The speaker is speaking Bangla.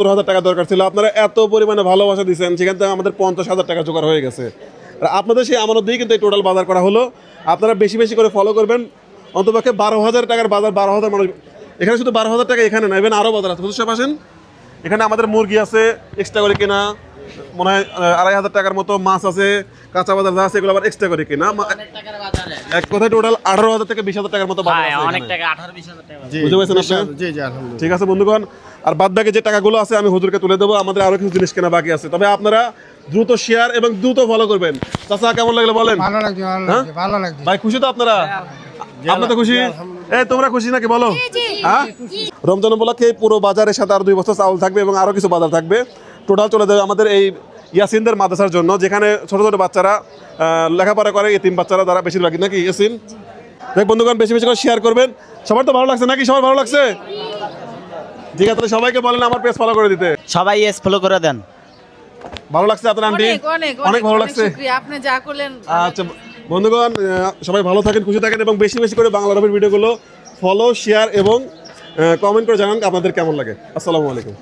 70,000 টাকা দরকার ছিল, আপনারা এত পরিমাণে ভালোবাসা দিচ্ছেন, সেখান থেকে আমাদের 50,000 টাকা জোগাড় হয়ে গেছে। আর আপনাদের সেই আমানত দিয়ে কিন্তু এই টোটাল বাজার করা হলো। আপনারা বেশি বেশি করে ফলো করবেন, অন্তপক্ষে 12,000 টাকার বাজার, 12,000 মানুষ এখানে, শুধু 12,000 টাকা এখানে না, ইভেন আরও বাজার আছে। বুঝতে পারছেন, এখানে আমাদের মুরগি আছে এক্সট্রা করে কেনা, মনে হয় 2,500 টাকার মতো, মাছ আছে, কাঁচা বাজার যা আছে এগুলো আবার এক্সট্রা করে কেনা। এক কথায় টোটাল 18,000 থেকে 20,000 টাকার মতো বাজার আছে। অনেক টাকা, 18-20,000 টাকা। বুঝতে পারছেন আপনি? জি জি আলহামদুলিল্লাহ। ঠিক আছে বন্ধুগণ, আর বাদ বাকি যে টাকাগুলো আছে আমি হুজুরকে তুলে দেবো। আমাদের আরো কিছু জিনিস কেনা বাকি আছে, তবে আপনারা দ্রুত শেয়ার এবং দ্রুত ফলো করবেন। চাচা কেমন লাগলো বলেন? ভালো লাগছে, ভালো হ্যাঁ? লাগছে, ভালো লাগছে। ভাই খুশি তো আপনারা? আপনারা তো খুশি? এই তোমরা খুশি নাকি বলো? হ্যাঁ, রমজান উপলক্ষে এই পুরো বাজারের সাথে আরো 2 বস্তা চাউল থাকবে এবং আরো কিছু বাজার থাকবে। টোটাল চলে যাবে আমাদের এই ইয়াসিনদের মাদ্রাসার জন্য, যেখানে ছোট ছোট বাচ্চারা লেখাপড়া করে, এতিম বাচ্চারা তারা বেশিরভাগই, নাকি ইয়াসিন? দেখ বন্ধুগণ, বেশি বেশি করে শেয়ার করবেন। সবার তো ভালো লাগছে নাকি? সবার ভালো লাগছে? ঠিক আছে, তাহলে সবাইকে বলেন আমার পেজ ফলো করে দিতে। সবাই এস ফলো করে দেন। ভালো লাগছে আপনার আন্টি? অনেক ভালো লাগছে। শুকরিয়া, আপনি যা করলেন। আচ্ছা বন্ধুগণ, সবাই ভালো থাকেন, খুশি থাকেন এবং বেশি বেশি করে বাংলা রবির ভিডিওগুলো ফলো, শেয়ার এবং কমেন্ট করে জানান আপনাদের কেমন লাগে। আসসালামু আলাইকুম।